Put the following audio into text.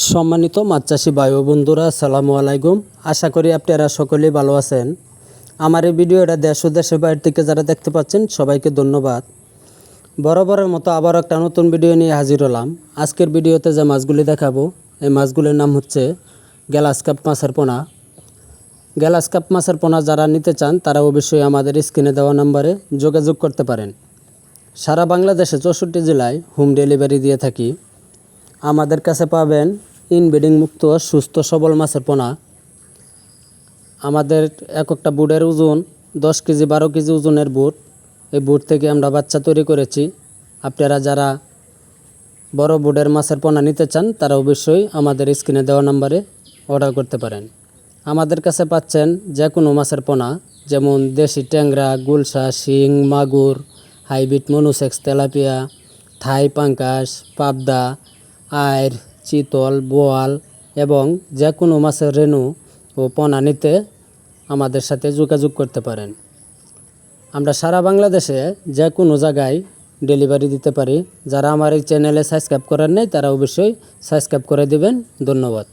সম্মানিত মাছ চাষি ভাই ও বন্ধুরা, আসসালামু আলাইকুম। আশা করি আপনারা সকলেই ভালো আছেন। আমার এই ভিডিওটা দেশ ও দেশের বাইরে থেকে যারা দেখতে পাচ্ছেন সবাইকে ধন্যবাদ। বরাবরের মতো আবার একটা নতুন ভিডিও নিয়ে হাজির হলাম। আজকের ভিডিওতে যে মাছগুলি দেখাবো, এই মাছগুলির নাম হচ্ছে গ্লাস কাপ মাছের পোনা। গ্লাস কাপ মাছের পোনা যারা নিতে চান তারা অবশ্যই আমাদের স্ক্রিনে দেওয়া নাম্বারে যোগাযোগ করতে পারেন। সারা বাংলাদেশে 64 জেলায় হোম ডেলিভারি দিয়ে থাকি। আমাদের কাছে পাবেন ইনব্রিডিং মুক্ত সুস্থ সবল মাছের পোনা। আমাদের একটা বুটের ওজন 10 কেজি 12 কেজি ওজনের বুট। এই বুট থেকে আমরা বাচ্চা তৈরি করেছি। আপনারা যারা বড় বুটের মাছের পোনা নিতে চান তারা অবশ্যই আমাদের স্ক্রিনে দেওয়া নাম্বারে অর্ডার করতে পারেন। আমাদের কাছে পাচ্ছেন যে কোনো মাছের পোনা, যেমন দেশি ট্যাংরা, গুলশা, শিং, মাগুর, হাইব্রিড মনুসেক্স, তেলাপিয়া, থাই পাঙ্কাশ, পাবদা, আইর, চিতল, বোয়াল এবং যে কোনো মাছের রেণু ও পোনা নিতে আমাদের সাথে যোগাযোগ করতে পারেন। আমরা সারা বাংলাদেশে যে কোনো জায়গায় ডেলিভারি দিতে পারি। যারা আমার এই চ্যানেলে সাবস্ক্রাইব করেন নাই তারা অবশ্যই সাবস্ক্রাইব করে দিবেন। ধন্যবাদ।